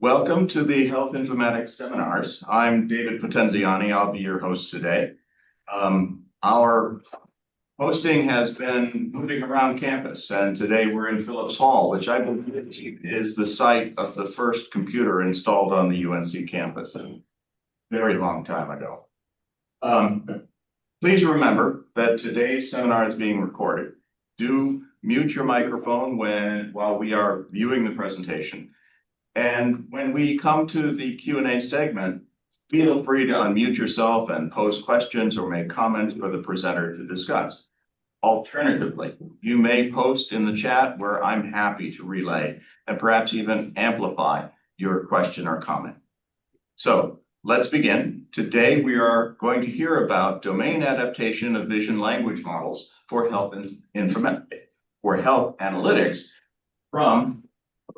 Welcome to the Health Informatics Seminars. I'm David Potenziani. I'll be your host today. Our hosting has been moving around campus, and today we're in Phillips Hall, which I believe is the site of the first computer installed on the UNC campus a very long time ago. Please remember that today's seminar is being recorded. Do mute your microphone while we are viewing the presentation. And when we come to the Q&A segment, feel free to unmute yourself and pose questions or make comments for the presenter to discuss. Alternatively, you may post in the chat where I'm happy to relay and perhaps even amplify your question or comment. So let's begin. Today, we are going to hear about domain adaptation of vision language models for health analytics from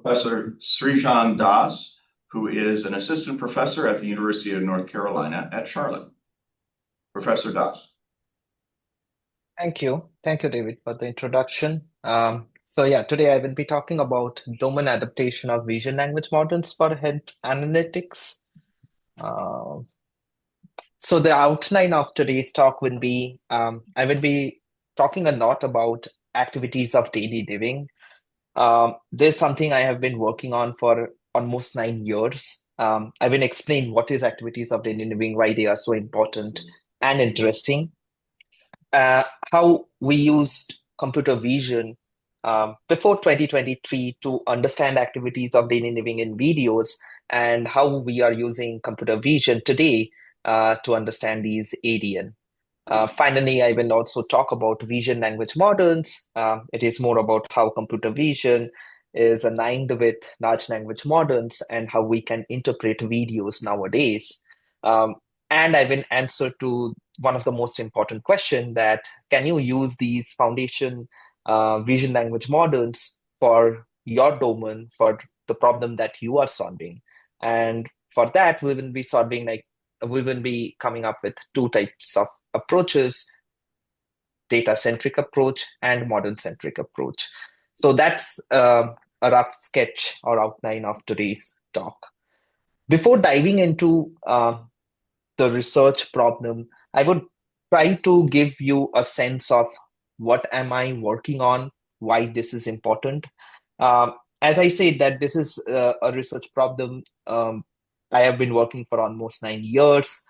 Professor Srijan Das, who is an assistant professor at the University of North Carolina at Charlotte. Professor Das. Thank you, David, for the introduction. Today I will be talking about domain adaptation of vision language models for health analytics. So the outline of today's talk will be, I will be talking a lot about activities of daily living. There's something I have been working on for almost 9 years. I will explain what is activities of daily living, why they are so important and interesting. How we used computer vision before 2023 to understand activities of daily living in videos, and how we are using computer vision today to understand these ADL. Finally, I will also talk about vision language models. It is more about how computer vision is aligned with large language models and how we can interpret videos nowadays. And I will answer to one of the most important questions, that can you use these foundation vision language models for your domain, for the problem that you are solving? And for that, we will be coming up with 2 types of approaches: data-centric approach and model-centric approach. So that's a rough sketch or outline of today's talk. Before diving into the research problem, I would try to give you a sense of what am I working on, why this is important. As I said, that this is a research problem I have been working for almost 9 years.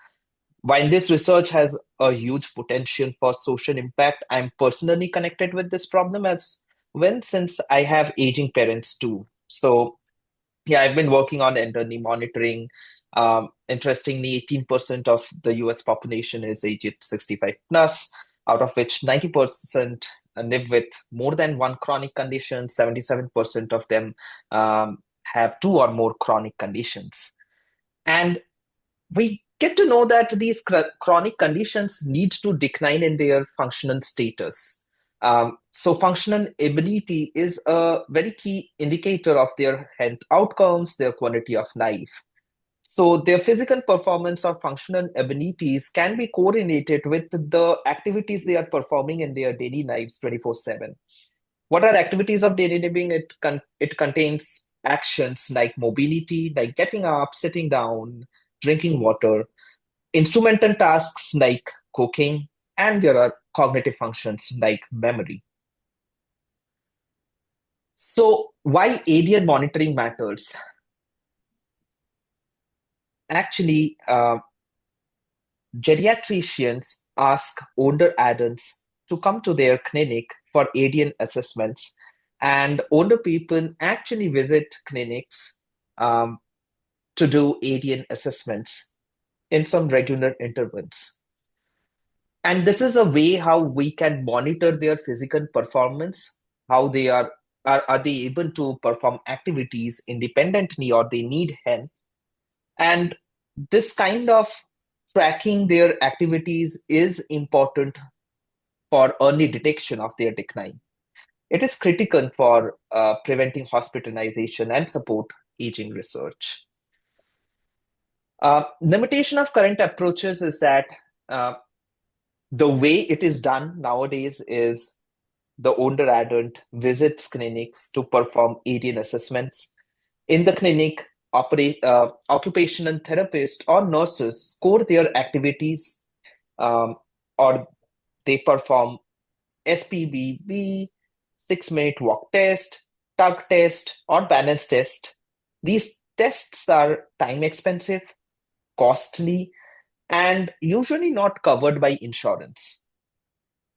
While this research has a huge potential for social impact, I'm personally connected with this problem as well, since I have aging parents too. So yeah, I've been working on elderly monitoring. Interestingly, 18% of the US population is aged 65 plus, out of which 90% live with more than one chronic condition. 77% of them have 2 or more chronic conditions. And we get to know that these chronic conditions need to decline in their functional status. So functional ability is a very key indicator of their health outcomes, their quality of life. So their physical performance or functional abilities can be correlated with the activities they are performing in their daily lives 24/7. What are activities of daily living? It contains actions like mobility, like getting up, sitting down, drinking water, instrumental tasks like cooking, and there are cognitive functions like memory. So why ADL monitoring matters? Actually, geriatricians ask older adults to come to their clinic for ADL assessments, and older people actually visit clinics to do ADL assessments in some regular intervals. And this is a way how we can monitor their physical performance, how they are they able to perform activities independently, or they need help. And this kind of tracking their activities is important for early detection of their decline. It is critical for preventing hospitalization and support aging research. Limitation of current approaches is that the way it is done nowadays is the older adult visits clinics to perform ADL assessments. In the clinic, occupational therapists or nurses score their activities, um, or they perform SPBB, 6-minute walk test, tug test, or balance test. These tests are time expensive, costly, and usually not covered by insurance.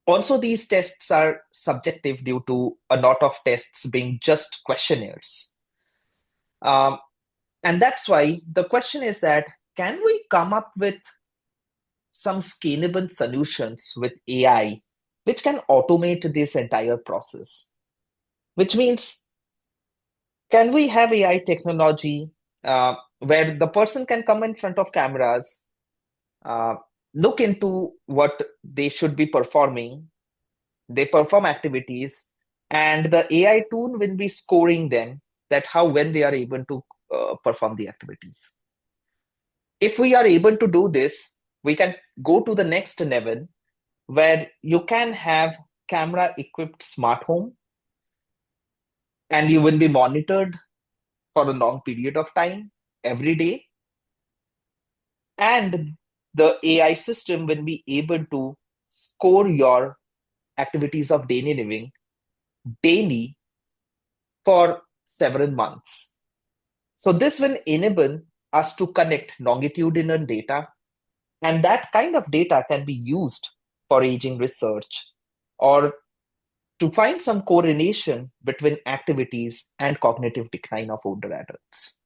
Also, these tests are subjective due to a lot of tests being just questionnaires. Um, and that's why the question is that can we come up with some scalable solutions with AI which can automate this entire process? Which means, can we have AI technology where the person can come in front of cameras, uh, look into what they should be performing, they perform activities, and the AI tool will be scoring them that how when they are able to perform the activities. If we are able to do this, we can go to the next level where you can have camera equipped smart home and you will be monitored for a long period of time every day, and the AI system will be able to score your activities of daily living daily for several months. So this will enable us to connect longitudinal data, and that kind of data can be used for aging research or to find some correlation between activities and cognitive decline of older adults.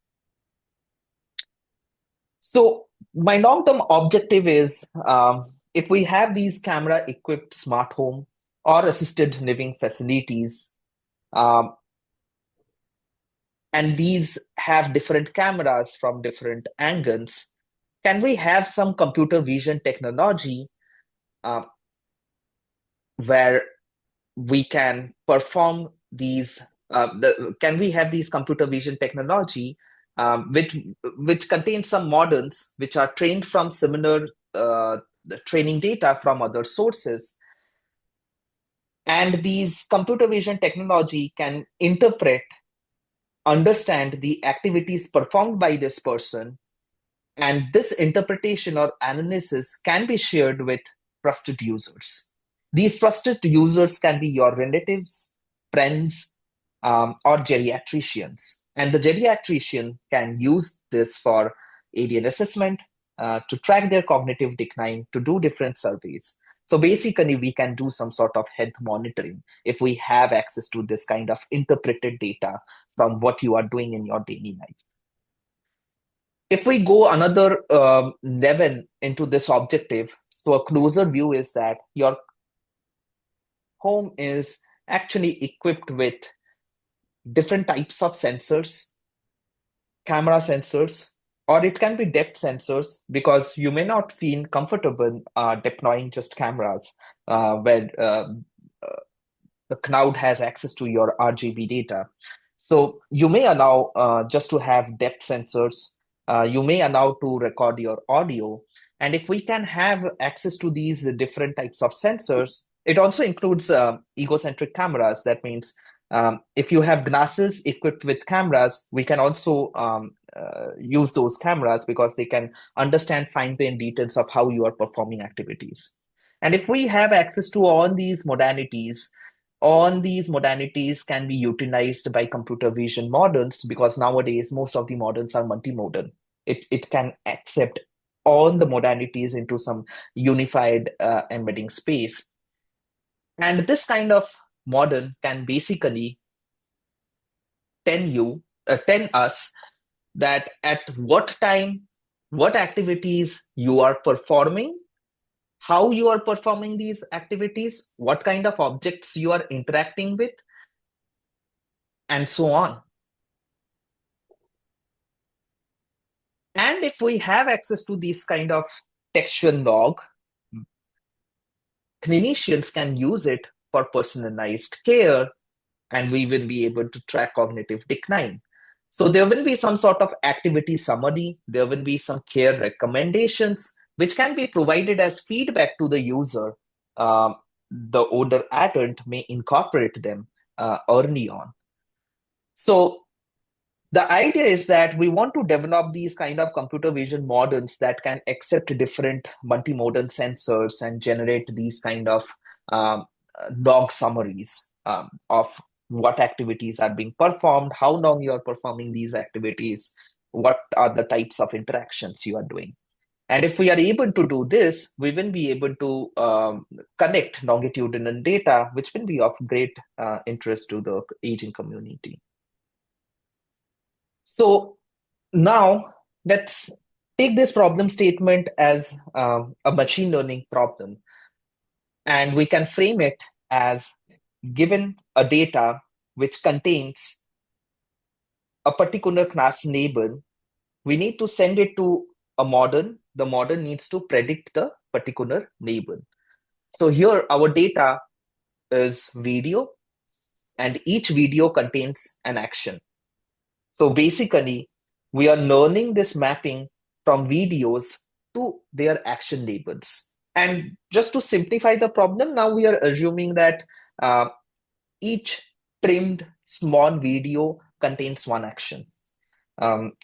So my long-term objective is, if we have these camera-equipped smart home or assisted living facilities, um, and these have different cameras from different angles, can we have some computer vision technology uh, where we can perform these? Can we have these computer vision technology which contains some models which are trained from similar the training data from other sources, and these computer vision technology can interpret, understand the activities performed by this person, and this interpretation or analysis can be shared with trusted users. These trusted users can be your relatives, friends, or geriatricians. And the geriatrician can use this for ADL assessment, to track their cognitive decline, to do different surveys. So basically, we can do some sort of health monitoring if we have access to this kind of interpreted data from what you are doing in your daily life. If we go another level into this objective, so a closer view is that your home is actually equipped with different types of sensors, camera sensors, or it can be depth sensors, because you may not feel comfortable deploying just cameras where the cloud has access to your RGB data. So you may allow just to have depth sensors. You may allow to record your audio. And if we can have access to these different types of sensors, it also includes egocentric cameras. That means if you have glasses equipped with cameras, we can also use those cameras because they can understand fine-grained details of how you are performing activities. And if we have access to all these modalities can be utilized by computer vision models, because nowadays most of the models are multimodal. It can accept all the modalities into some unified embedding space. And this kind of model can basically tell us that at what time, what activities you are performing, how you are performing these activities, what kind of objects you are interacting with, and so on. And if we have access to these kind of textual log, clinicians can use it for personalized care, and we will be able to track cognitive decline. So there will be some sort of activity summary, there will be some care recommendations, which can be provided as feedback to the user. The older adult may incorporate them early on. So The idea is that we want to develop these kind of computer vision models that can accept different multimodal sensors and generate these kind of um, log summaries of what activities are being performed, how long you are performing these activities, what are the types of interactions you are doing. And if we are able to do this, we will be able to connect longitudinal data, which will be of great interest to the aging community. So now let's take this problem statement as a machine learning problem, and we can frame it as given a data which contains a particular class label, we need to send it to a model. The model needs to predict the particular label. So here our data is video, and each video contains an action. So basically, we are learning this mapping from videos to their action labels. And just to simplify the problem, now we are assuming that each trimmed small video contains one action.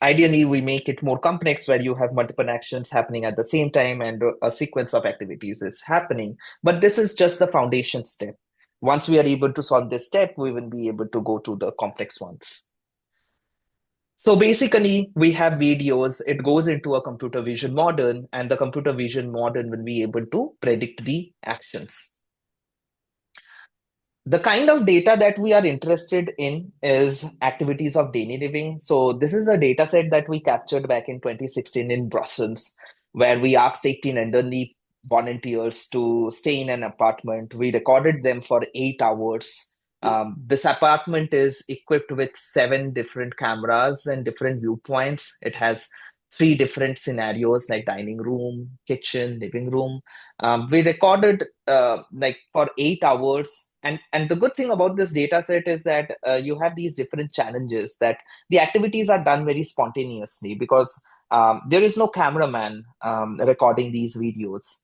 Ideally, we make it more complex where you have multiple actions happening at the same time and a sequence of activities is happening. But this is just the foundation step. Once we are able to solve this step, we will be able to go to the complex ones. So basically, we have videos, it goes into a computer vision model, and the computer vision model will be able to predict the actions. The kind of data that we are interested in is activities of daily living. So this is a data set that we captured back in 2016 in Brussels, where we asked 18 elderly volunteers to stay in an apartment. We recorded them for 8 hours. This apartment is equipped with 7 different cameras and different viewpoints. It has 3 different scenarios like dining room, kitchen, living room. We recorded like for 8 hours, and the good thing about this data set is that you have these different challenges that the activities are done very spontaneously because there is no cameraman recording these videos.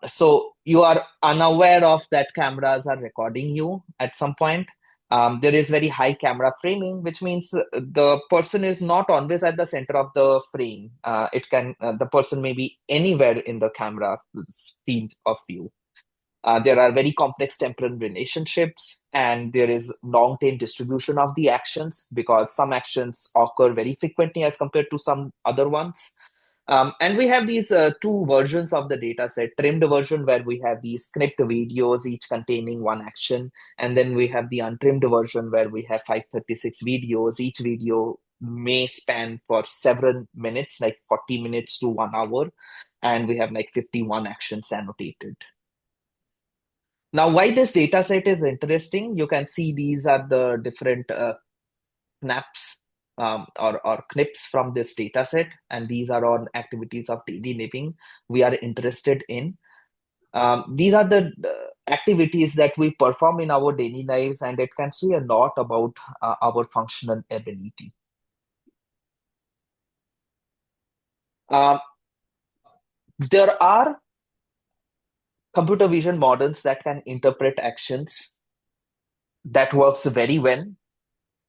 So you are unaware of that cameras are recording you at some point. There is very high camera framing, which means the person is not always at the center of the frame. The person may be anywhere in the camera's field of view. There are very complex temporal relationships, and there is long-tail distribution of the actions because some actions occur very frequently as compared to some other ones. And we have these two versions of the data set, trimmed version where we have these clipped videos, each containing one action. And then we have the untrimmed version where we have 536 videos. Each video may span for several minutes, like 40 minutes to 1 hour. And we have like 51 actions annotated. Now, why this data set is interesting, you can see these are the different snaps or clips from this data set, and these are all activities of daily living we are interested in. These are the activities that we perform in our daily lives, and it can say a lot about our functional ability. There are computer vision models that can interpret actions that works very well.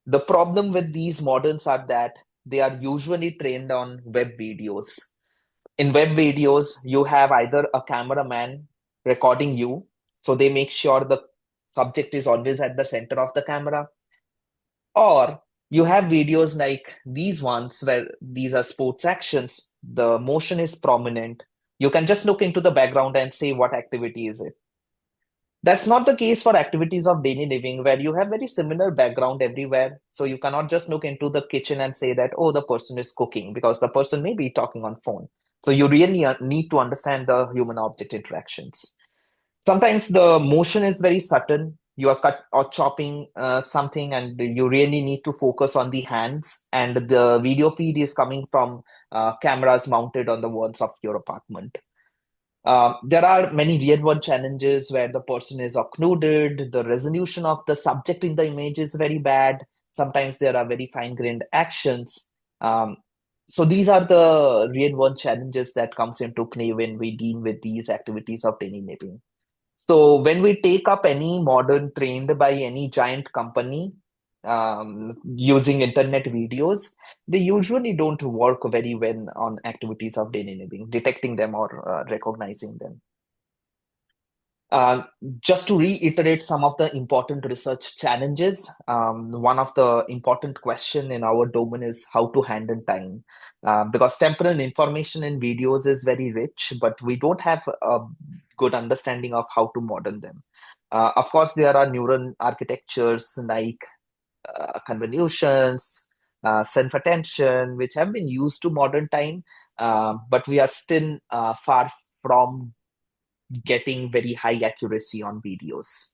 The problem with these models are that they are usually trained on web videos. In web videos, you have either a cameraman recording you, so they make sure the subject is always at the center of the camera, or you have videos like these ones where these are sports actions, the motion is prominent. You can just look into the background and say what activity is it. That's not the case for activities of daily living where you have very similar background everywhere. So you cannot just look into the kitchen and say that, oh, the person is cooking because the person may be talking on phone. So you really need to understand the human object interactions. Sometimes the motion is very subtle. You are cut or chopping something and you really need to focus on the hands. And the video feed is coming from cameras mounted on the walls of your apartment. There are many real world challenges where the person is occluded, the resolution of the subject in the image is very bad. Sometimes there are very fine grained actions. So these are the real world challenges that comes into play when we deal with these activities of daily living. So when we take up any model trained by any giant company, using internet videos, they usually don't work very well on activities of daily living, detecting them or recognizing them. Uh, just to reiterate some of the important research challenges, one of the important question in our domain is how to handle time. Because temporal information in videos is very rich, but we don't have a good understanding of how to model them. Of course, there are neural architectures like convolutions, self-attention, which have been used to modern time, but we are still far from getting very high accuracy on videos.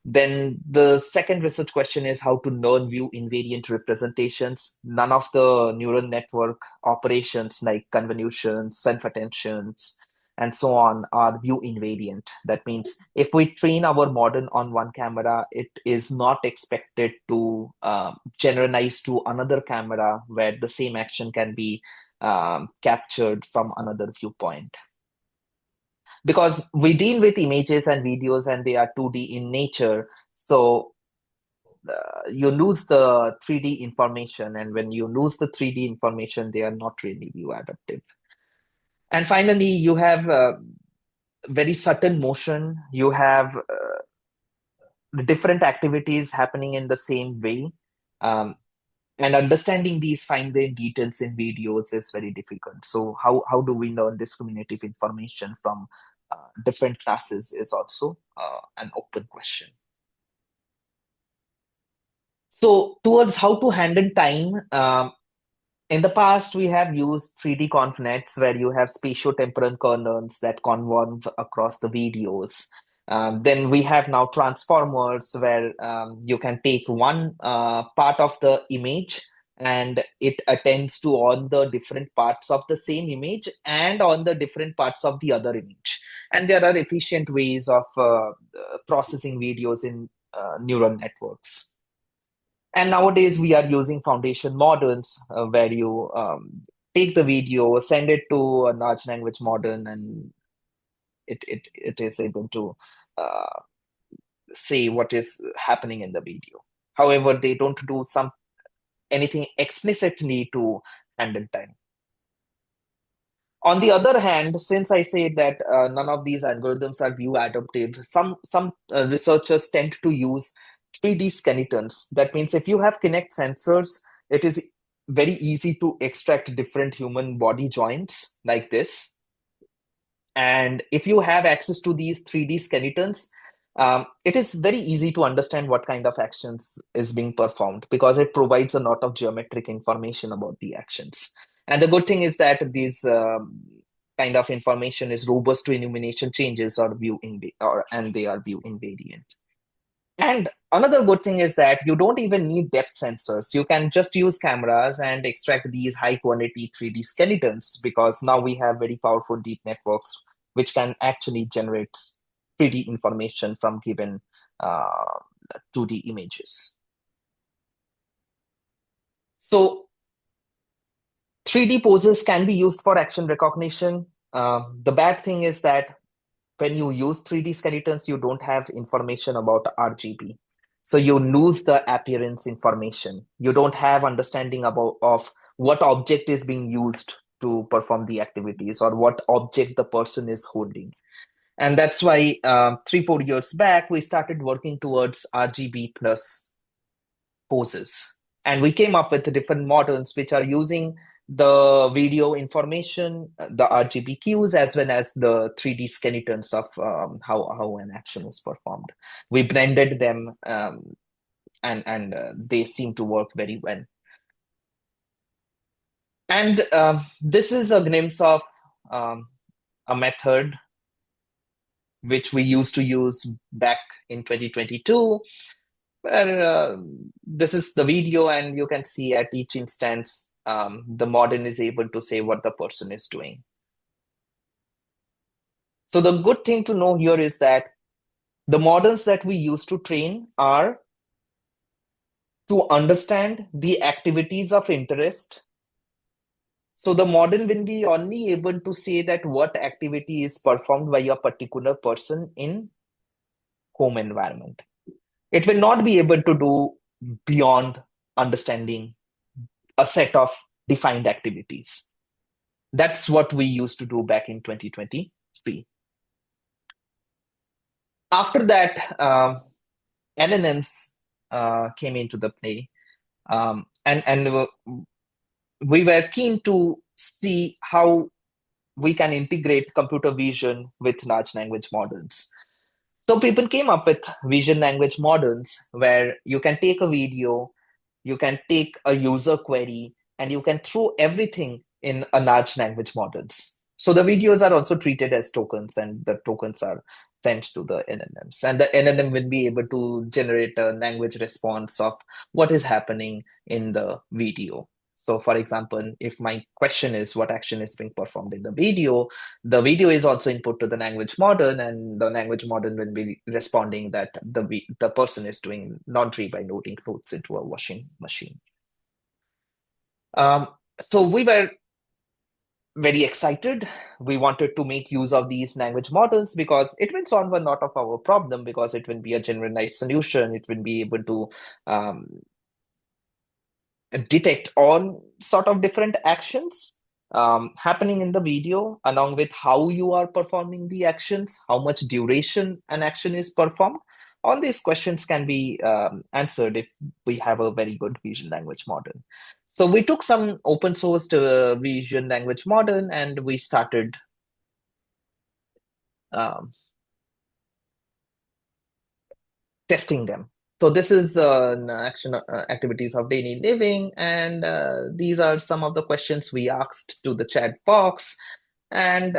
Then the second research question is how to learn view invariant representations. None of the neural network operations like convolutions, self-attentions, and so on are view invariant. That means if we train our model on one camera, it is not expected to generalize to another camera where the same action can be captured from another viewpoint, because we deal with images and videos and they are 2D in nature. So you lose the 3D information. And when you lose the 3D information, they are not really view adaptive. And finally, you have very subtle motion. You have different activities happening in the same way. Um, and understanding these fine-grained details in videos is very difficult. So how do we learn discriminative information from different classes is also an open question. So towards how to handle time, in the past, we have used 3D convnets where you have spatiotemporal kernels that convolve across the videos. Then we have now transformers where you can take one part of the image and it attends to all the different parts of the same image and on the different parts of the other image. And there are efficient ways of processing videos in neural networks. And nowadays we are using foundation models where you take the video, send it to a large language model, and it is able to uh, say what is happening in the video. However, they don't do anything explicitly to handle time. On the other hand, since I say that none of these algorithms are view adaptive, some researchers tend to use 3D skeletons. That means if you have Kinect sensors, it is very easy to extract different human body joints like this. And if you have access to these 3D skeletons, it is very easy to understand what kind of actions is being performed because it provides a lot of geometric information about the actions. And the good thing is that these kind of information is robust to illumination changes or and they are view invariant. And another good thing is that you don't even need depth sensors. You can just use cameras and extract these high quality 3D skeletons because now we have very powerful deep networks which can actually generate 3D information from given 2D images. So 3D poses can be used for action recognition. The bad thing is that when you use 3D skeletons, you don't have information about RGB. So you lose the appearance information. You don't have understanding of what object is being used to perform the activities or what object the person is holding. And that's why 3-4 years back, we started working towards RGB plus poses. And we came up with different models which are using the video information, the RGB cues, as well as the 3D skeletons of how an action is performed. We blended them and they seem to work very well. And this is a glimpse of a method which we used to use back in 2022, where this is the video and you can see at each instance, the model is able to say what the person is doing. So the good thing to know here is that the models that we use to train are to understand the activities of interest. So the model will be only able to say that what activity is performed by a particular person in home environment. It will not be able to do beyond understanding a set of defined activities. That's what we used to do back in 2023. After that, LLMs came into the play, and we were keen to see how we can integrate computer vision with large language models. So people came up with vision language models where you can take a video, you can take a user query, and you can throw everything in a large language models. So the videos are also treated as tokens, and the tokens are sent to the LLMs. And the LLM will be able to generate a language response of what is happening in the video. So, for example, if my question is what action is being performed in the video is also input to the language model, and the language model will be responding that the person is doing laundry by loading clothes into a washing machine. So we were very excited. We wanted to make use of these language models because it will solve a lot of our problem, because it will be a generalized solution. It will be able to um, detect all sort of different actions happening in the video, along with how you are performing the actions, how much duration an action is performed. All these questions can be answered if we have a very good vision language model. So we took some open sourced vision language model and we started um, testing them. So this is action activities of daily living, and these are some of the questions we asked to the chat box, and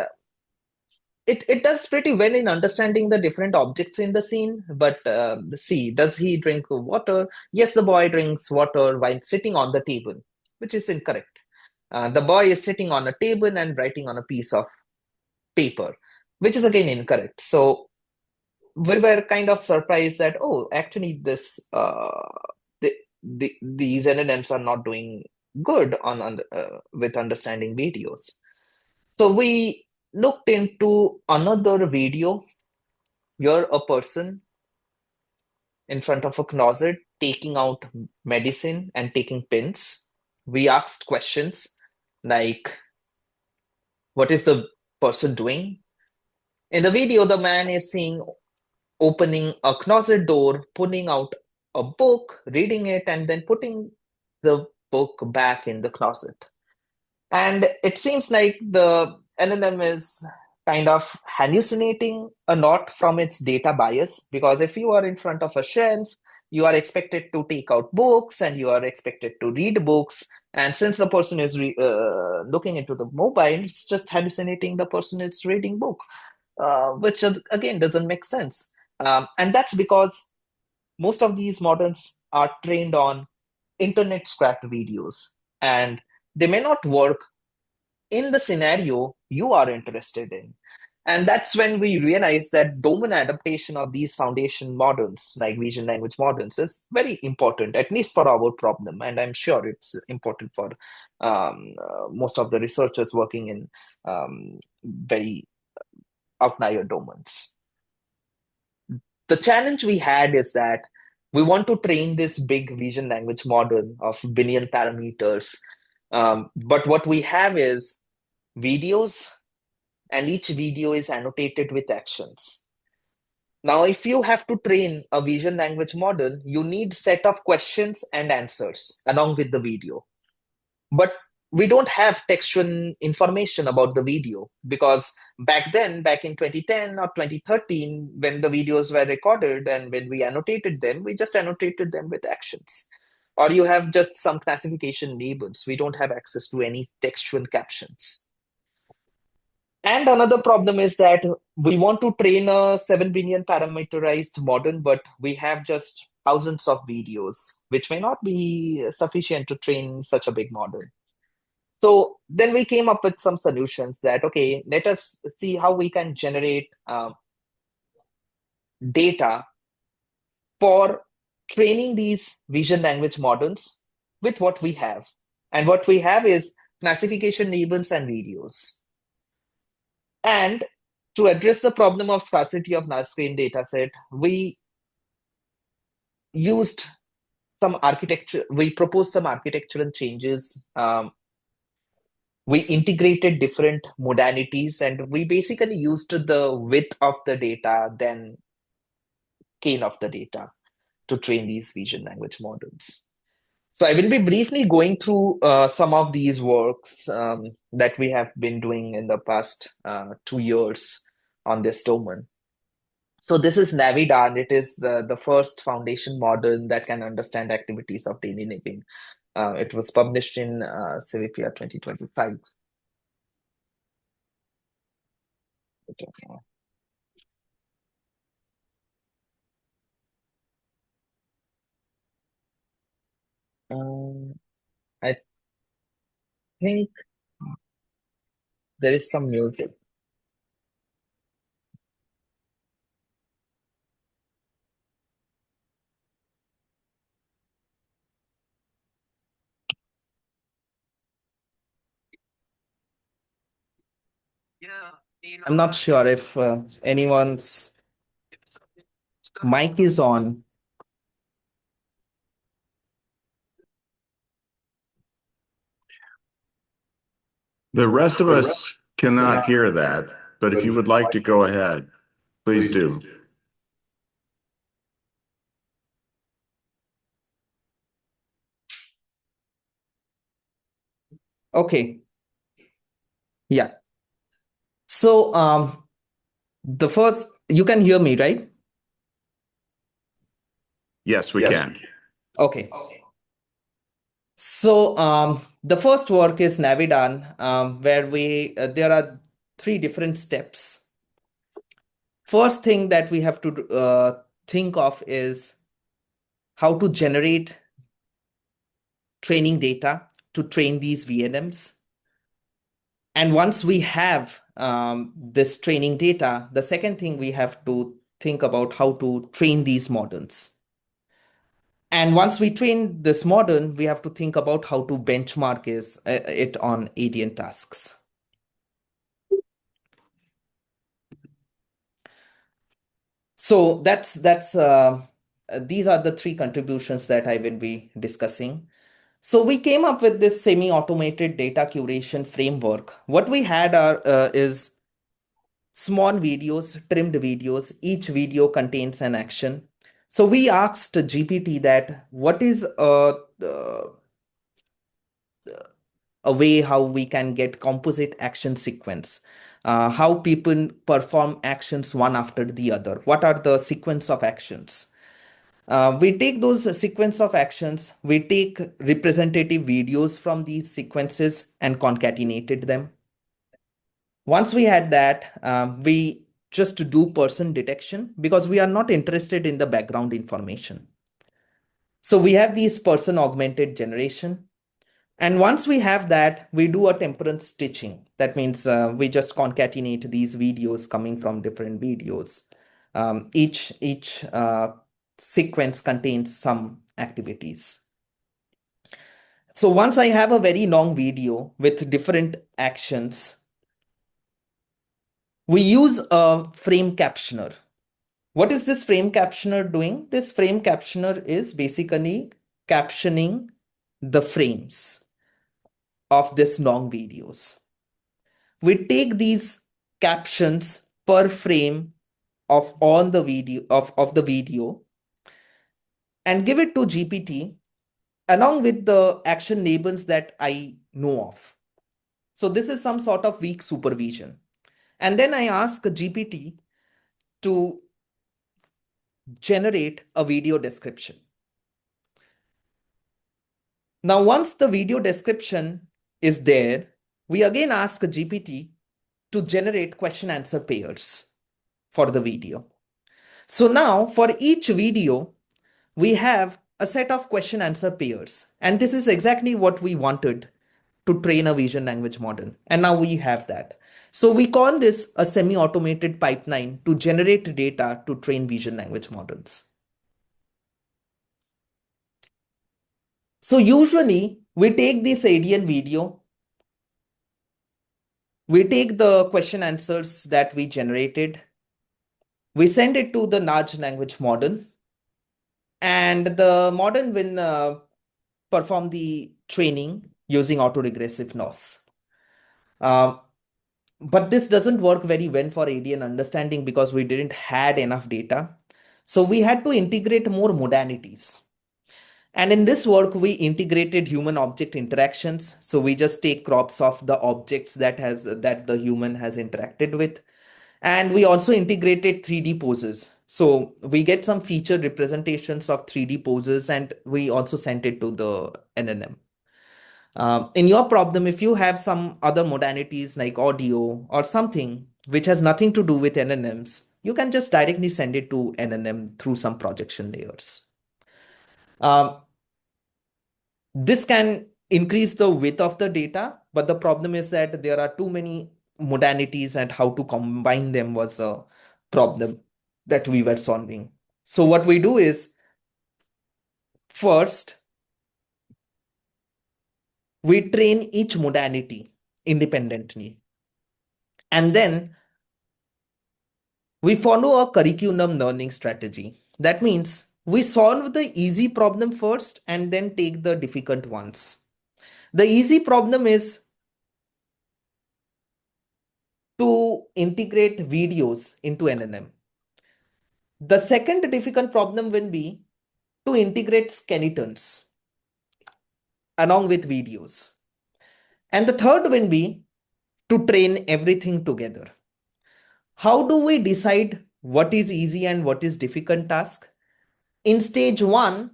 it does pretty well in understanding the different objects in the scene. But see, does he drink water? Yes, the boy drinks water while sitting on the table, which is incorrect. The boy is sitting on a table and writing on a piece of paper, which is again incorrect. So we were kind of surprised that, oh, actually this these LLMs are not doing good on with understanding videos. So we looked into another video. You're a person in front of a closet taking out medicine and taking pins. We asked questions like, what is the person doing? In the video, the man is seeing opening a closet door, pulling out a book, reading it, and then putting the book back in the closet. And it seems like the LLM is kind of hallucinating a lot from its data bias, because if you are in front of a shelf, you are expected to take out books and you are expected to read books. And since the person is looking into the mobile, it's just hallucinating the person is reading book, which again doesn't make sense. And that's because most of these models are trained on internet scrapped videos, and they may not work in the scenario you are interested in. And that's when we realize that domain adaptation of these foundation models, like vision language models, is very important, at least for our problem. And I'm sure it's important for most of the researchers working in very outlier domains. The challenge we had is that we want to train this big vision language model of billion parameters. But what we have is videos, and each video is annotated with actions. Now, if you have to train a vision language model, you need set of questions and answers along with the video. But we don't have textual information about the video, because back then, back in 2010 or 2013, when the videos were recorded and when we annotated them, we just annotated them with actions. Or you have just some classification labels. We don't have access to any textual captions. And another problem is that we want to train a 7 billion parameterized model, but we have just thousands of videos, which may not be sufficient to train such a big model. So then we came up with some solutions that, okay, let us see how we can generate data for training these vision language models with what we have. And what we have is classification labels and videos. And to address the problem of scarcity of large scale dataset, we used some architecture. We proposed some architectural changes. We integrated different modalities, and we basically used the width of the data, then scale of the data to train these vision language models. So I will be briefly going through some of these works that we have been doing in the past 2 years on this domain. So this is Navidan. It is the first foundation model that can understand activities of daily living. It was published in CVPR 2025. Okay. I think there is some music. I'm not sure if anyone's mic is on. The rest of us cannot hear that, but if you would like to go ahead, please do. Okay. Yeah. So the first, you can hear me, right? Yes, we can. Okay. So the first work is Navidan, where there are 3 different steps. First thing that we have to think of is how to generate training data to train these VNMs. And once we have this training data, the second thing we have to think about how to train these models. And once we train this model, we have to think about how to benchmark it on ADN tasks. So these are the 3 contributions that I will be discussing. So we came up with this semi-automated data curation framework. What we had is small videos, trimmed videos. Each video contains an action. So we asked GPT that what is a way how we can get composite action sequence, how people perform actions one after the other. What are the sequence of actions? We take those sequence of actions, we take representative videos from these sequences and concatenated them. Once we had that, we just do person detection because we are not interested in the background information. So we have these person augmented generation. And once we have that, we do a temporal stitching. That means we just concatenate these videos coming from different videos. Each sequence contains some activities. So once I have a very long video with different actions, we use a frame captioner. What is this frame captioner doing? This frame captioner is basically captioning the frames of this long videos. We take these captions per frame of all the video of the video and give it to GPT along with the action labels that I know of. So this is some sort of weak supervision. And then I ask GPT to generate a video description. Now, once the video description is there, we again ask GPT to generate question answer pairs for the video. So now for each video, we have a set of question answer pairs. And this is exactly what we wanted to train a vision language model. And now we have that. So we call this a semi-automated pipeline to generate data to train vision language models. So usually we take this ADN video, we take the question answers that we generated, we send it to the large language model. And the modern will perform the training using autoregressive NOS. Uh, but this doesn't work very well for ADN understanding because we didn't had enough data. So we had to integrate more modalities. And in this work, we integrated human object interactions. So we just take crops of the objects that the human has interacted with. And we also integrated 3D poses. So we get some feature representations of 3D poses and we also sent it to the NNM. In your problem, if you have some other modalities like audio or something which has nothing to do with NNMs, you can just directly send it to NNM through some projection layers. Um, this can increase the width of the data, but the problem is that there are too many modalities and how to combine them was a problem that we were solving. So what we do is first, we train each modality independently. And then we follow a curriculum learning strategy. That means we solve the easy problem first and then take the difficult ones. The easy problem is to integrate videos into NNM. The second difficult problem will be to integrate skeletons along with videos. And the third will be to train everything together. How do we decide what is easy and what is difficult task? In stage one,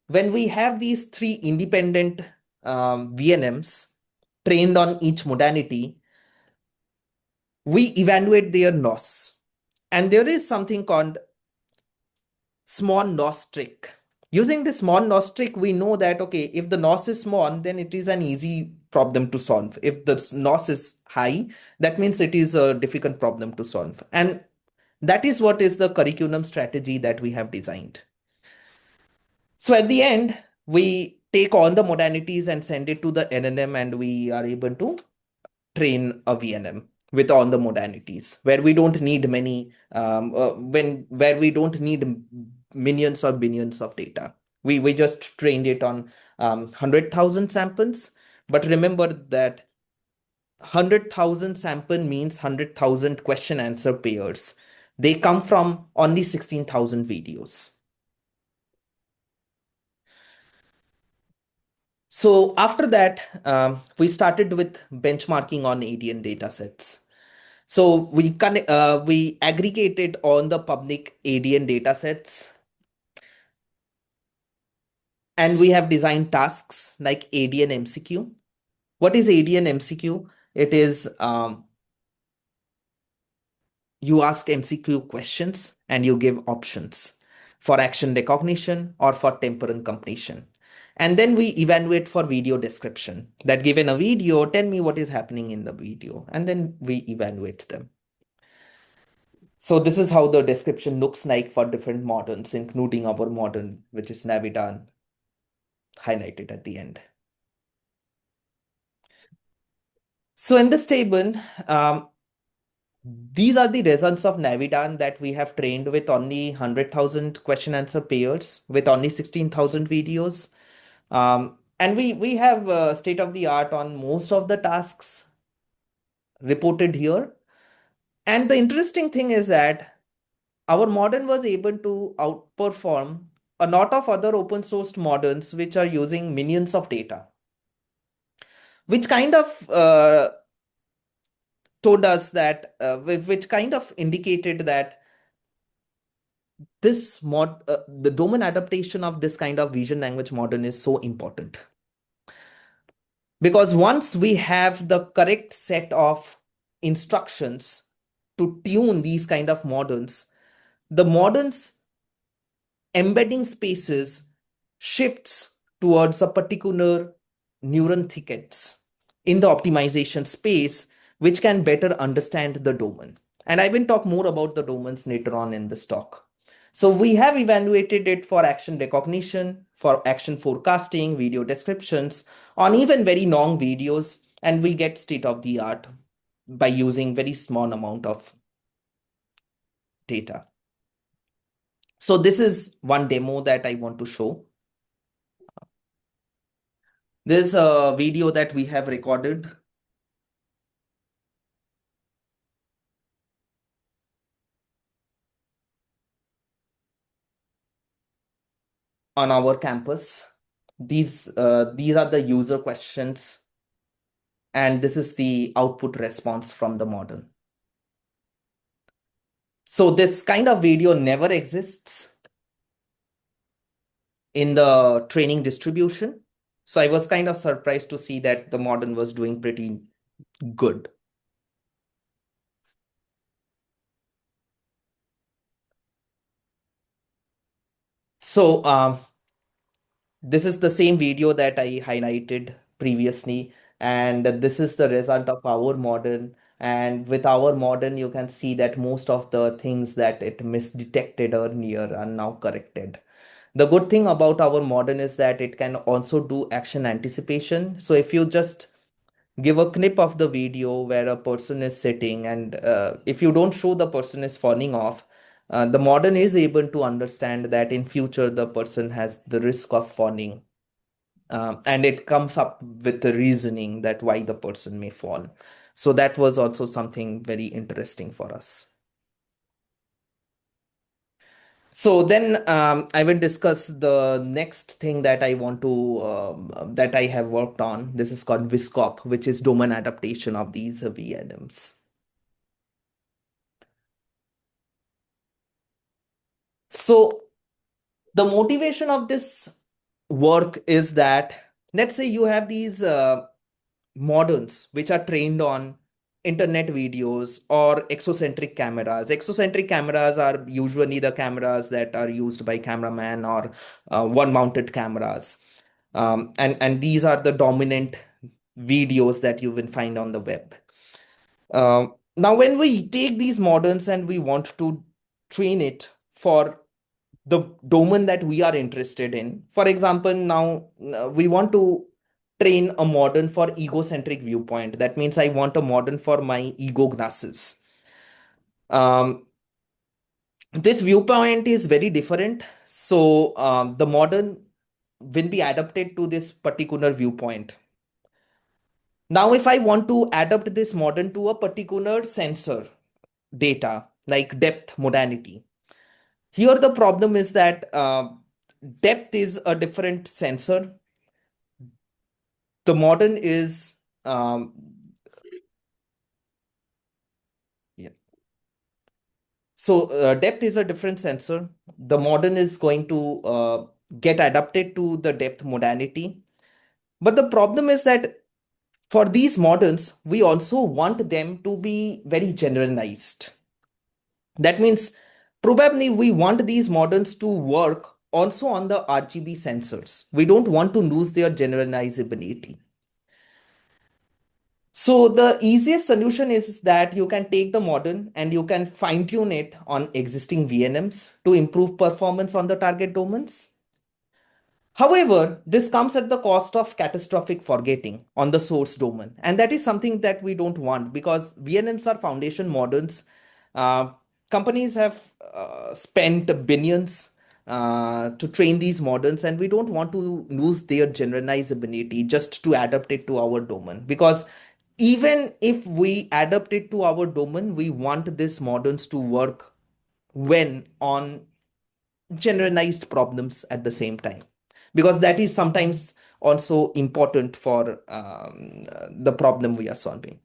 when we have these three independent VNMs trained on each modality, we evaluate their loss. And there is something called small loss trick. Using this small loss trick, we know that, okay, if the loss is small, then it is an easy problem to solve. If the loss is high, that means it is a difficult problem to solve. And that is what is the curriculum strategy that we have designed. So at the end, we take all the modalities and send it to the NNM, and we are able to train a VNM with all the modalities where we don't need many where we don't need millions or billions of data. We just trained it on 100,000 samples, but remember that 100,000 sample means 100,000 question answer pairs. They come from only 16,000 videos. So after that, we started with benchmarking on ADN datasets. So we aggregated on the public ADN datasets, and we have designed tasks like ADN MCQ. What is ADN MCQ? It is you ask MCQ questions and you give options for action recognition or for temporal completion. And then we evaluate for video description. That given a video, tell me what is happening in the video, and then we evaluate them. So this is how the description looks like for different models, including our model, which is Navidan, highlighted at the end. So in this table, these are the results of Navidan that we have trained with only 100,000 question answer pairs with only 16,000 videos. And we have state of the art on most of the tasks reported here. And the interesting thing is that our model was able to outperform a lot of other open sourced models which are using millions of data, which kind of told us that, which kind of indicated that the domain adaptation of this kind of vision language model is so important. Because once we have the correct set of instructions to tune these kind of models, the models embedding spaces shifts towards a particular neuron thickets in the optimization space, which can better understand the domain. And I will talk more about the domains later on in this talk. So we have evaluated it for action recognition, for action forecasting, video descriptions, on even very long videos, and we get state of the art by using very small amount of data. So this is one demo that I want to show. This is a video that we have recorded on our campus. These are the user questions, and this is the output response from the model. So this kind of video never exists in the training distribution. So I was kind of surprised to see that the model was doing pretty good. So this is the same video that I highlighted previously, and this is the result of our model. And with our model, you can see that most of the things that it misdetected earlier are now corrected. The good thing about our model is that it can also do action anticipation. So if you just give a clip of the video where a person is sitting, and if you don't show the person is falling off, the model is able to understand that in future the person has the risk of falling, and it comes up with the reasoning that why the person may fall. So that was also something very interesting for us. So then I will discuss the next thing that I want to that I have worked on. This is called VSCOP, which is domain adaptation of these VNMs. So the motivation of this work is that, let's say you have these models which are trained on internet videos or exocentric cameras. Exocentric cameras are usually the cameras that are used by cameraman or one mounted cameras. And these are the dominant videos that you will find on the web. Now, when we take these models and we want to train it for the domain that we are interested in. For example, now we want to train a model for egocentric viewpoint. That means I want a model for my ego glasses. Um, this viewpoint is very different. So the model will be adapted to this particular viewpoint. Now, if I want to adapt this model to a particular sensor data, like depth modality, here the problem is that depth is a different sensor. The model is um, yeah. So depth is a different sensor. The model is going to get adapted to the depth modality. But the problem is that for these models, we also want them to be very generalized. That means probably we want these models to work also on the RGB sensors. We don't want to lose their generalizability. So the easiest solution is that you can take the model and you can fine tune it on existing VNMs to improve performance on the target domains. However, this comes at the cost of catastrophic forgetting on the source domain. And that is something that we don't want because VNMs are foundation models. Uh, Companies have spent billions to train these models, and we don't want to lose their generalizability just to adapt it to our domain. Because even if we adapt it to our domain, we want these models to work when on generalized problems at the same time, because that is sometimes also important for the problem we are solving.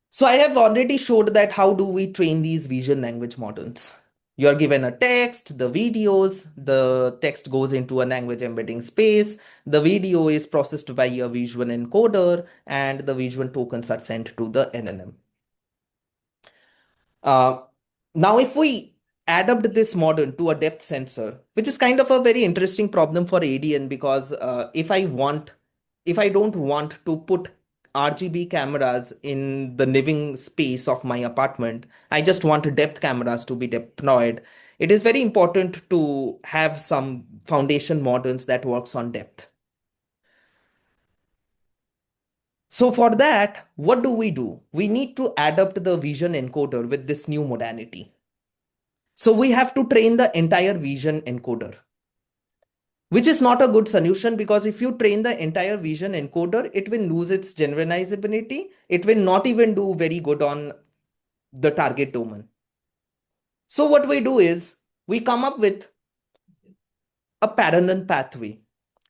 So I have already showed that how do we train these vision language models. You are given a text, the videos, the text goes into a language embedding space, the video is processed by a visual encoder, and the visual tokens are sent to the LLM. Uh, Now, if we adapt this model to a depth sensor, which is kind of a very interesting problem for ADN, because if I don't want to put RGB cameras in the living space of my apartment, I just want depth cameras to be deployed. It is very important to have some foundation models that works on depth. So for that, what do? We need to adapt the vision encoder with this new modality. So we have to train the entire vision encoder, which is not a good solution, because if you train the entire vision encoder, it will lose its generalizability. It will not even do very good on the target domain. So what we do is we come up with a parallel pathway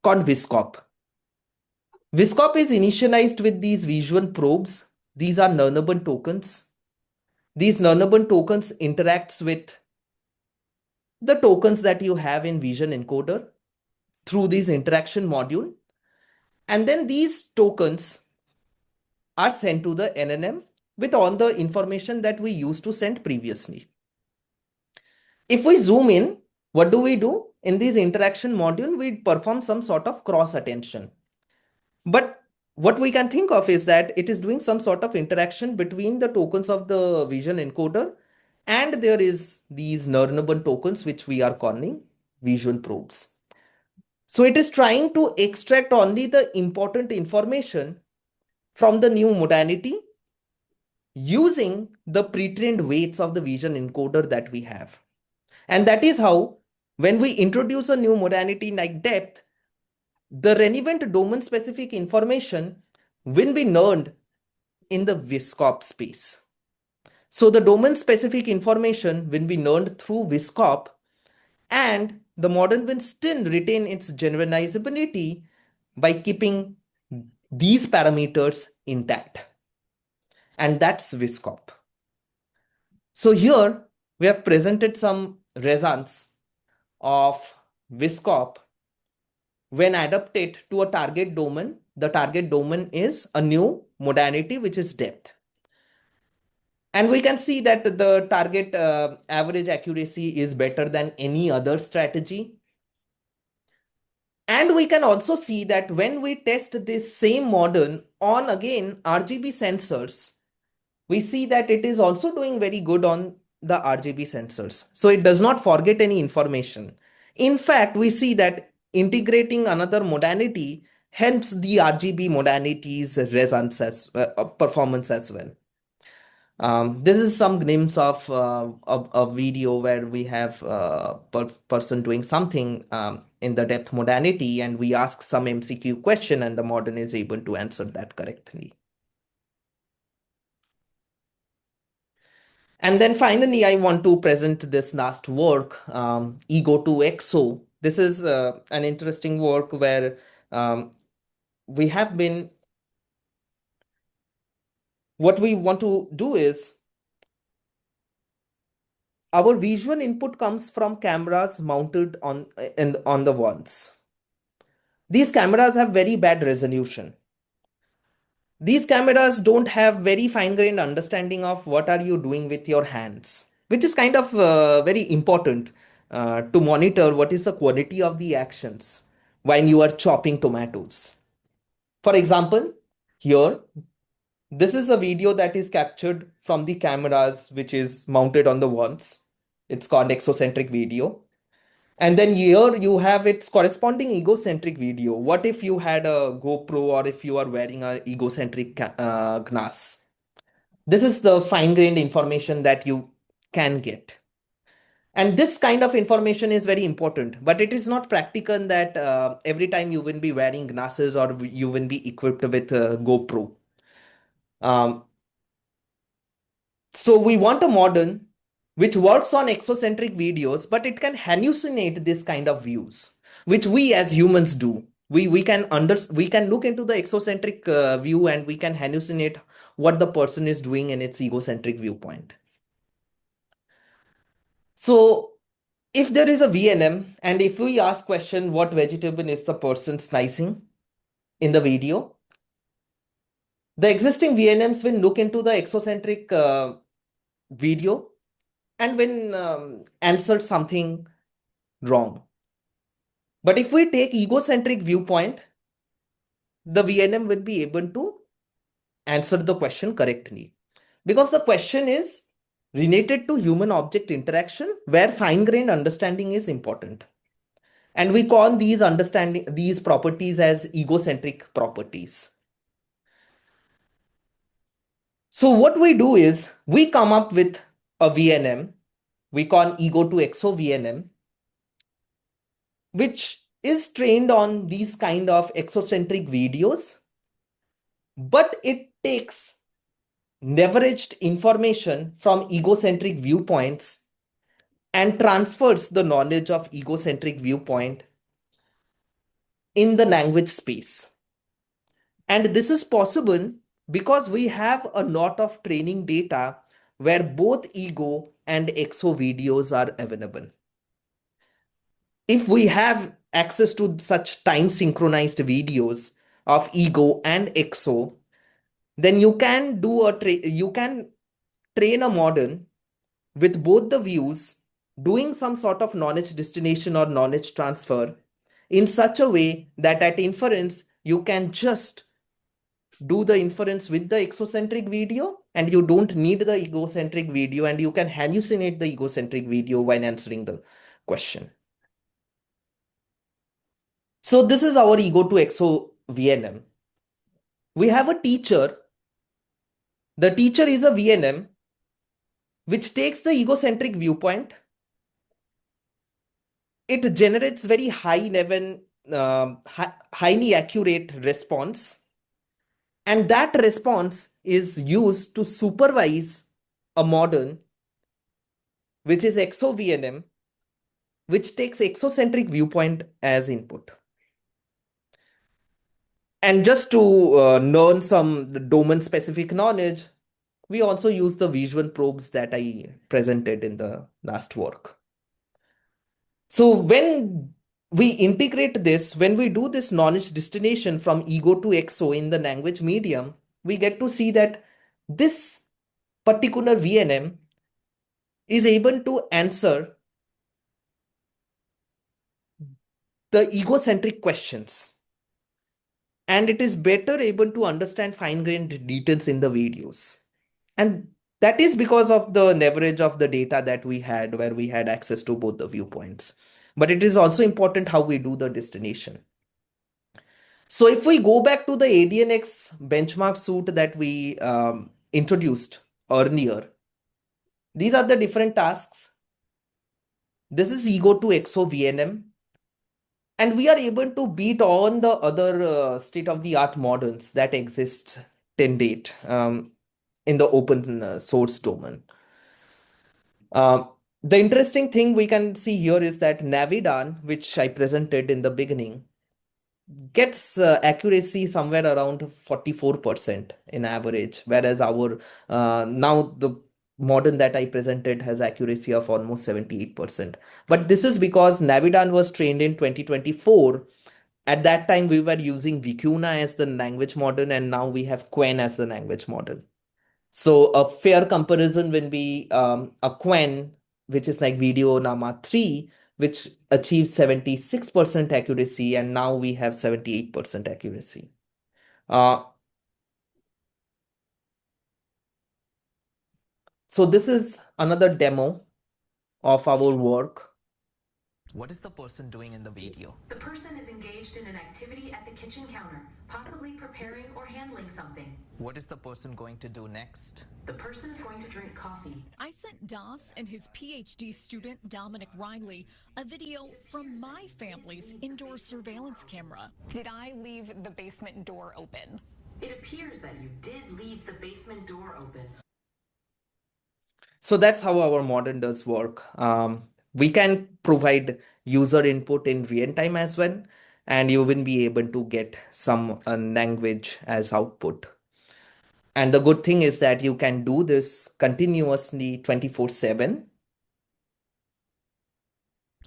called VisCop. VisCop is initialized with these visual probes. These are non-urban tokens. These non-urban tokens interacts with the tokens that you have in vision encoder through this interaction module. And then these tokens are sent to the NNM with all the information that we used to send previously. If we zoom in, what do we do? In this interaction module, we perform some sort of cross attention. But what we can think of is that it is doing some sort of interaction between the tokens of the vision encoder, and there is these non-urban tokens which we are calling visual probes. So it is trying to extract only the important information from the new modality using the pre-trained weights of the vision encoder that we have. And that is how, when we introduce a new modality like depth, the relevant domain specific information will be learned in the VisCop space. So the domain specific information will be learned through VisCop, and the model will still retain its generalizability by keeping these parameters intact. And that's VisCop. So here we have presented some results of VisCop when adapted to a target domain. The target domain is a new modality, which is depth. And we can see that the target average accuracy is better than any other strategy. And we can also see that when we test this same model on again RGB sensors, we see that it is also doing very good on the RGB sensors. So it does not forget any information. In fact, we see that integrating another modality helps the RGB modality's results as performance as well. This is some glimpse of a video where we have a person doing something in the depth modality, and we ask some MCQ question, and the model is able to answer that correctly. And then finally, I want to present this last work, Ego to EXO. This is an interesting work where we have been, what we want to do is, our visual input comes from cameras mounted on the walls. These cameras have very bad resolution. These cameras don't have very fine-grained understanding of what are you doing with your hands, which is kind of very important to monitor what is the quality of the actions when you are chopping tomatoes. For example, here, this is a video that is captured from the cameras which is mounted on the walls. It's called exocentric video. And then here you have its corresponding egocentric video. What if you had a GoPro, or if you are wearing a egocentric glass? This is the fine-grained information that you can get. And this kind of information is very important, but it is not practical that every time you will be wearing glasses or you will be equipped with a GoPro. So we want a model which works on exocentric videos, but it can hallucinate this kind of views, which we as humans do. We can look into the exocentric view, and we can hallucinate what the person is doing in its egocentric viewpoint. So if there is a VNM, and if we ask question, what vegetable is the person slicing in the video, the existing VNMs will look into the exocentric video and when answered something wrong. But if we take egocentric viewpoint, the VNM will be able to answer the question correctly, because the question is related to human object interaction where fine-grained understanding is important. And we call these properties as egocentric properties. So what we do is we come up with a VNM, we call ego to exo VNM, which is trained on these kind of exocentric videos, but it takes leveraged information from egocentric viewpoints and transfers the knowledge of egocentric viewpoint in the language space. And this is possible because we have a lot of training data where both ego and exo videos are available. If we have access to such time synchronized videos of ego and exo, then you can you can train a model with both the views doing some sort of knowledge destination or knowledge transfer in such a way that at inference you can just do the inference with the exocentric video and you don't need the egocentric video, and you can hallucinate the egocentric video while answering the question. So this is our ego to exo VNM. We have a teacher. The teacher is a VNM which takes the egocentric viewpoint. It generates very high level, highly accurate response. And that response is used to supervise a model, which is exo VNM, which takes exocentric viewpoint as input. And just to learn some domain specific knowledge, we also use the visual probes that I presented in the last work. So when we integrate this, when we do this knowledge destination from ego to exo in the language medium, we get to see that this particular VNM is able to answer the egocentric questions. And it is better able to understand fine-grained details in the videos. And that is because of the leverage of the data that we had, where we had access to both the viewpoints. But it is also important how we do the destination. So if we go back to the ADNX benchmark suite that we introduced earlier, these are the different tasks. This is ego to exo VNM. And we are able to beat on the other state-of-the-art models that exist till date in the open source domain. The interesting thing we can see here is that Navidan, which I presented in the beginning, gets accuracy somewhere around 44% in average, whereas our now the model that I presented has accuracy of almost 78%. But this is because Navidan was trained in 2024. At that time, we were using Vicuna as the language model, and now we have Quen as the language model. So a fair comparison will be a Quen, which is like Video Nama 3, which achieves 76% accuracy, and now we have 78% accuracy. Uh, so this is another demo of our work. What is the person doing in the video? The person is engaged in an activity at the kitchen counter, possibly preparing or handling something. What is the person going to do next? The person is going to drink coffee. I sent Das and his PhD student Dominic Riley a video from my family's indoor surveillance camera. Did I leave the basement door open? It appears that you did leave the basement door open. So that's how our model does work. We can provide user input in real time as well, and you will be able to get some language as output. And the good thing is that you can do this continuously 24/7.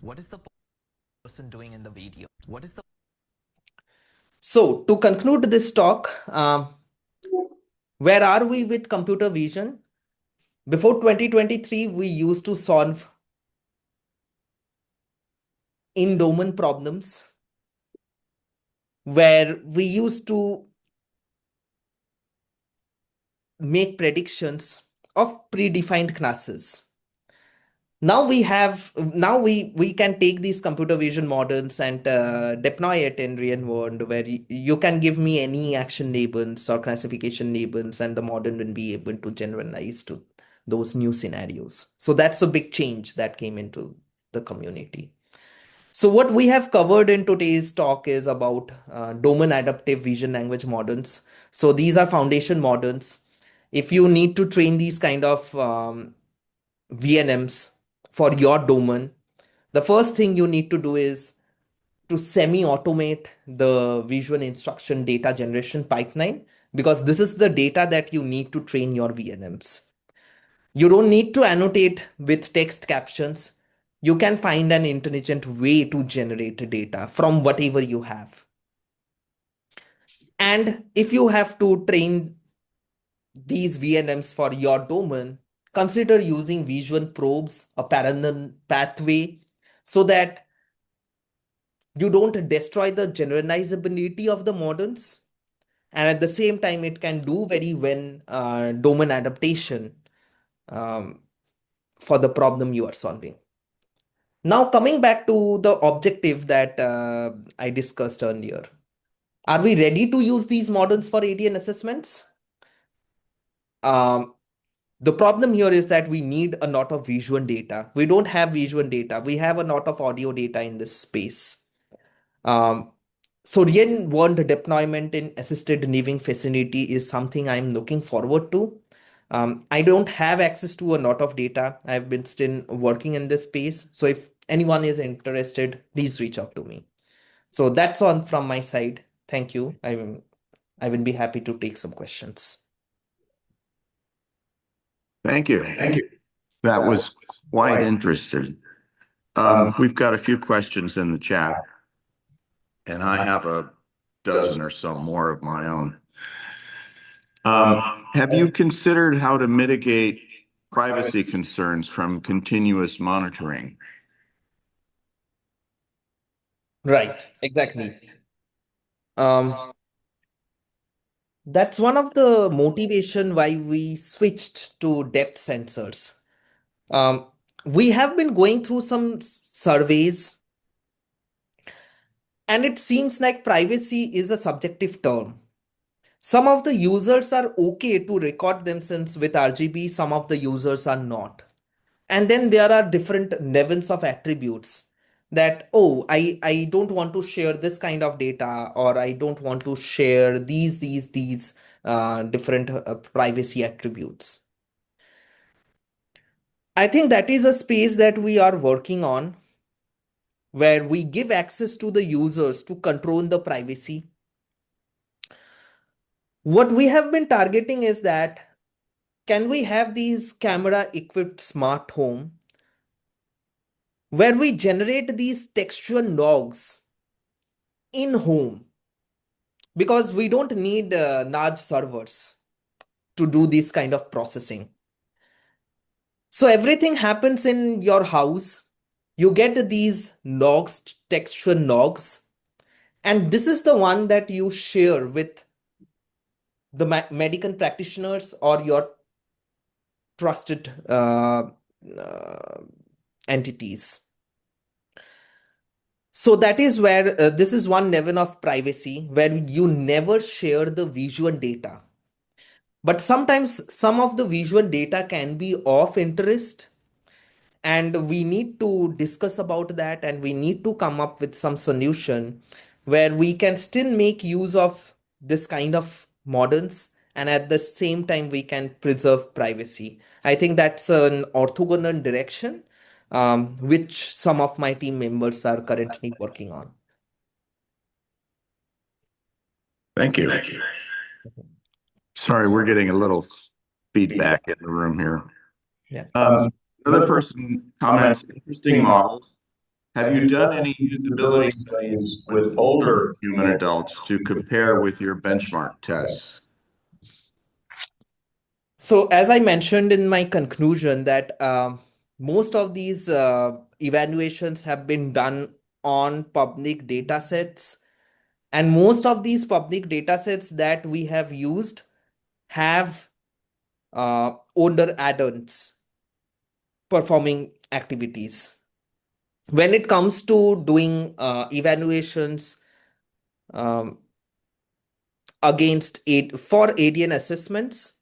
What is the person doing in the video? What is the So to conclude this talk, where are we with computer vision? Before 2023, we used to solve in-domain problems where we used to make predictions of predefined classes. Now we can take these computer vision models and deploy it in real world where you can give me any action labels or classification labels and the model will be able to generalize to those new scenarios. So that's a big change that came into the community. So what we have covered in today's talk is about domain adaptive vision language models. So these are foundation models. If you need to train these kind of VNMs for your domain, the first thing you need to do is to semi-automate the visual instruction data generation pipeline, because this is the data that you need to train your VNMs. You don't need to annotate with text captions. You can find an intelligent way to generate data from whatever you have. And if you have to train these VNMs for your domain, consider using visual probes, a parallel pathway, so that you don't destroy the generalizability of the models. And at the same time, it can do very well domain adaptation um, for the problem you are solving. Now, coming back to the objective that I discussed earlier, are we ready to use these models for ADN assessments? Um, the problem here is that we need a lot of visual data. We don't have visual data. We have a lot of audio data in this space. Um, so real-world deployment in assisted living facility is something I'm looking forward to. I don't have access to a lot of data. I've been still working in this space. So if anyone is interested, please reach out to me. So that's all from my side. Thank you. I will be happy to take some questions. Thank you. That was quite interesting. We've got a few questions in the chat, and I have a dozen or so more of my own. Have you considered how to mitigate privacy concerns from continuous monitoring? Right, exactly. That's one of the motivation why we switched to depth sensors. Um, we have been going through some surveys, and it seems like privacy is a subjective term. Some of the users are okay to record themselves with RGB, some of the users are not. And then there are different levels of attributes that, oh, I don't want to share this kind of data, or I don't want to share these different privacy attributes. I think that is a space that we are working on, where we give access to the users to control the privacy. What we have been targeting is that, can we have these camera equipped smart home where we generate these textual logs in home, because we don't need large servers to do this kind of processing. So everything happens in your house. You get these logs, textual logs, and this is the one that you share with the medical practitioners or your trusted uh, entities. So that is where this is one level of privacy where you never share the visual data. But sometimes some of the visual data can be of interest, and we need to discuss about that, and we need to come up with some solution where we can still make use of this kind of models, and at the same time we can preserve privacy. I think that's an orthogonal direction, which some of my team members are currently working on. Thank you. Sorry, we're getting a little feedback in the room here. Yeah. Another person comments, interesting models. Have you done any usability studies with older human adults to compare with your benchmark tests? So as I mentioned in my conclusion that most of these evaluations have been done on public data sets, and most of these public data sets that we have used have older add-ons. performing activities. When it comes to doing evaluations um, for ADN assessments,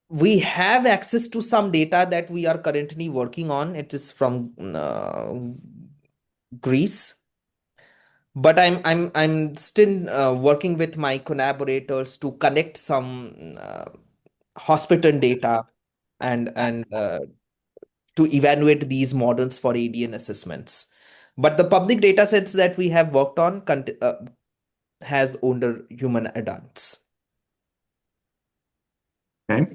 we have access to some data that we are currently working on. It is from Greece, but I'm still working with my collaborators to connect some hospital data and to evaluate these models for ADN assessments. But the public data sets that we have worked on has older human adults. Okay.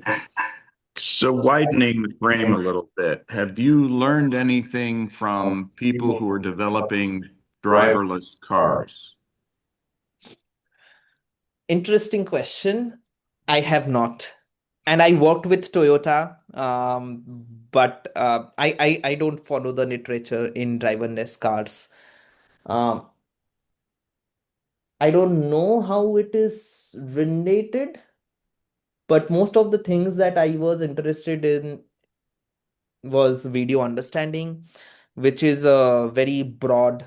So widening the frame a little bit, have you learned anything from people who are developing driverless cars? Interesting question. I have not. And I worked with Toyota, but I don't follow the literature in driverless cars. Um, I don't know how it is related, but most of the things that I was interested in was video understanding, which is a very broad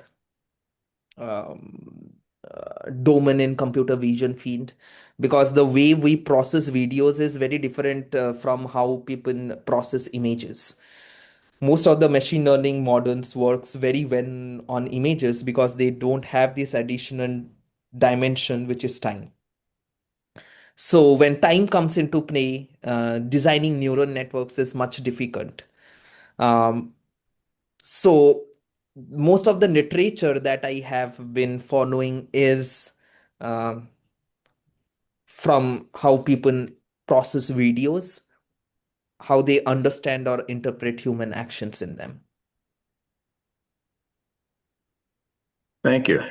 domain in computer vision field, because the way we process videos is very different from how people process images. Most of the machine learning models works very well on images because they don't have this additional dimension, which is time. So when time comes into play, designing neural networks is much difficult. Um, so most of the literature that I have been following is um, from how people process videos, how they understand or interpret human actions in them. Thank you.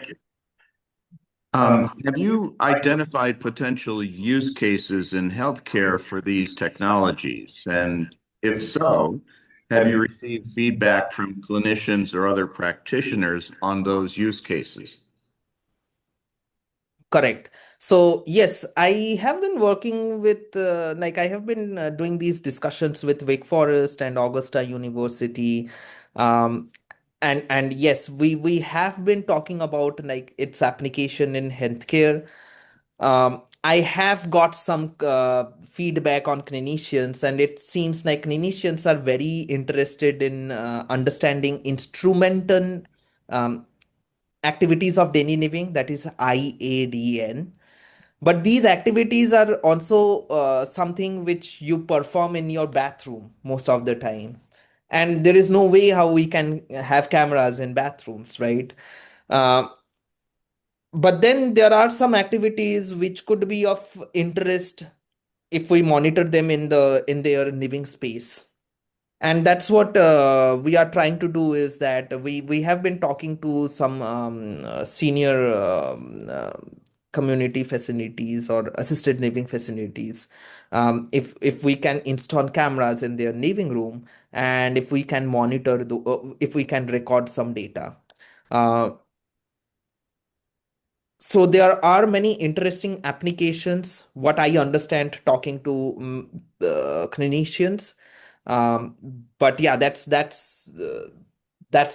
Have you identified potential use cases in healthcare for these technologies? And if so, have you received feedback from clinicians or other practitioners on those use cases? Correct. So yes, I have been working with I have been doing these discussions with Wake Forest and Augusta University, um, and yes, we have been talking about like its application in healthcare. I have got some feedback on clinicians, and it seems like clinicians are very interested in understanding instrumental um, activities of daily living, that is IADN. But these activities are also something which you perform in your bathroom most of the time. And there is no way how we can have cameras in bathrooms, right? Uh, but then there are some activities which could be of interest if we monitor them in their living space. And that's what we are trying to do, is that we have been talking to some senior community facilities or assisted living facilities, if we can install cameras in their living room, and if we can monitor if we can record some data. uh, so there are many interesting applications, what I understand talking to clinicians. Um, but yeah, that's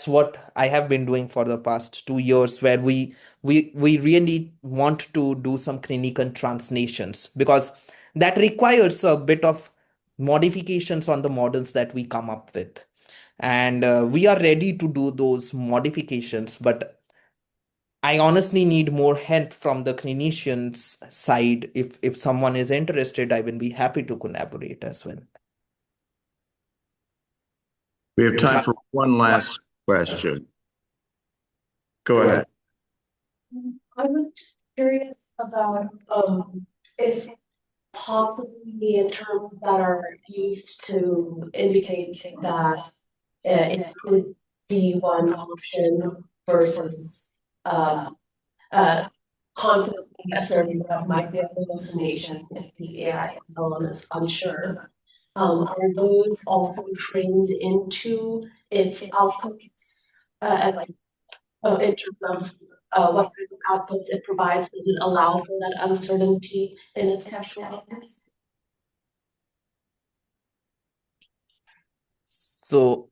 what I have been doing for the past 2 years, where we really want to do some clinical translations, because that requires a bit of modifications on the models that we come up with. And we are ready to do those modifications, but I honestly need more help from the clinicians side. If someone is interested, I will be happy to collaborate as well. We have time for one last question. Go ahead. I was curious about if possibly in terms that are used to indicate that it could be one option versus uh, uh, confidently asserting that might be a hallucination if the AI is unsure. Are those also trained into its output as like in terms of what kind of output it provides? Does it allow for that uncertainty in its textual outputs? So,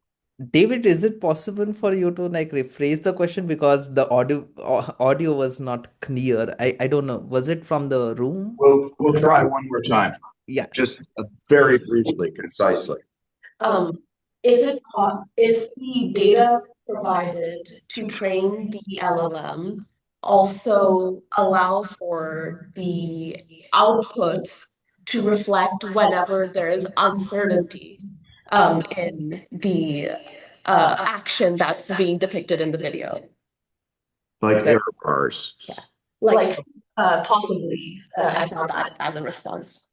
David, is it possible for you to like rephrase the question because the audio was not clear? I don't know. Was it from the room? We'll try one more time. Yeah. Just very briefly, concisely. Is the data provided to train the LLM also allow for the outputs to reflect whenever there is uncertainty in the action that's being depicted in the video? Like error bars. Yeah. Like possibly I saw that as a response.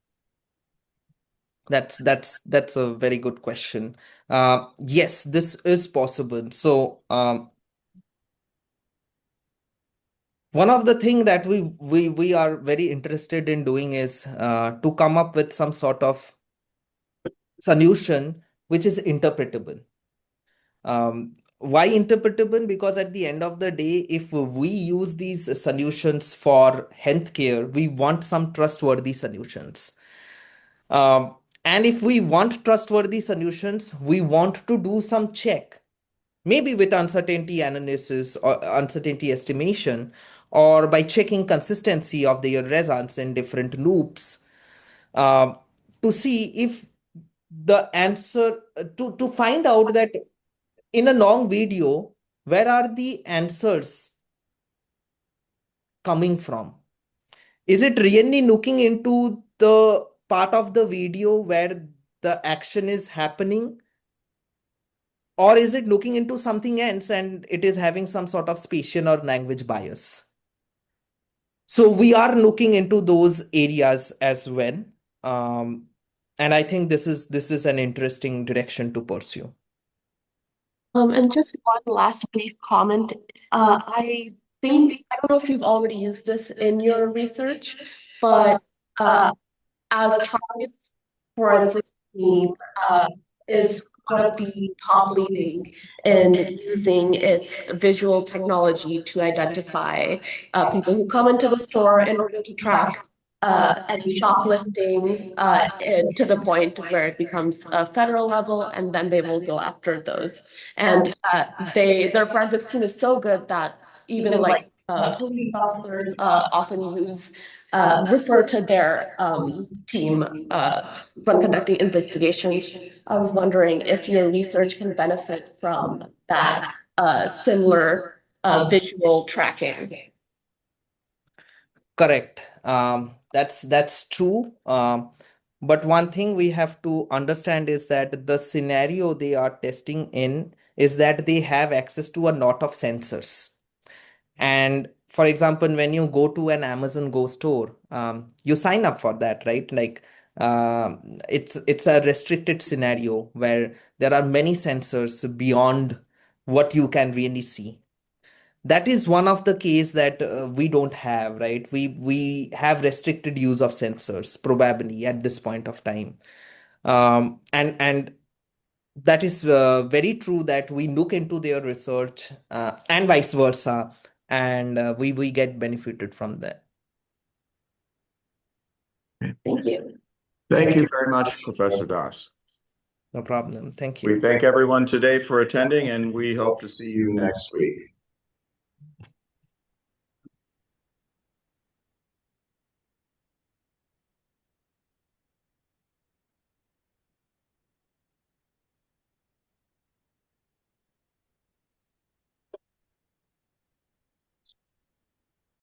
That's a very good question. Yes, this is possible. So, one of the thing that we are very interested in doing is to come up with some sort of solution which is interpretable. Why interpretable? Because at the end of the day, if we use these solutions for healthcare, we want some trustworthy solutions. Um, and if we want trustworthy solutions, we want to do some check, maybe with uncertainty analysis or uncertainty estimation, or by checking consistency of their results in different loops, um, to see if the answer to find out that in a long video, where are the answers coming from? Is it really looking into the part of the video where the action is happening? Or is it looking into something else and it is having some sort of spatial or language bias? So we are looking into those areas as well. And I think this is an interesting direction to pursue. And just one last brief comment. I think, I don't know if you've already used this in your research, but as targets forensic team is one of the top leading in using its visual technology to identify people who come into the store in order to track any shoplifting to the point where it becomes a federal level, and then they will go after those. And their forensics team is so good that even like police officers often refer to their team when conducting investigations. I was wondering if your research can benefit from that similar visual tracking. Correct. That's true. But one thing we have to understand is that the scenario they are testing in is that they have access to a lot of sensors. And for example, when you go to an Amazon Go store, you sign up for that, right? Like it's a restricted scenario where there are many sensors beyond what you can really see. That is one of the case that we don't have, right? We have restricted use of sensors probably at this point of time. And that is very true that we look into their research and vice versa, and we get benefited from that. Thank you. Thank you very much, Professor Das. No problem. Thank you. We thank everyone today for attending, and we hope to see you next week.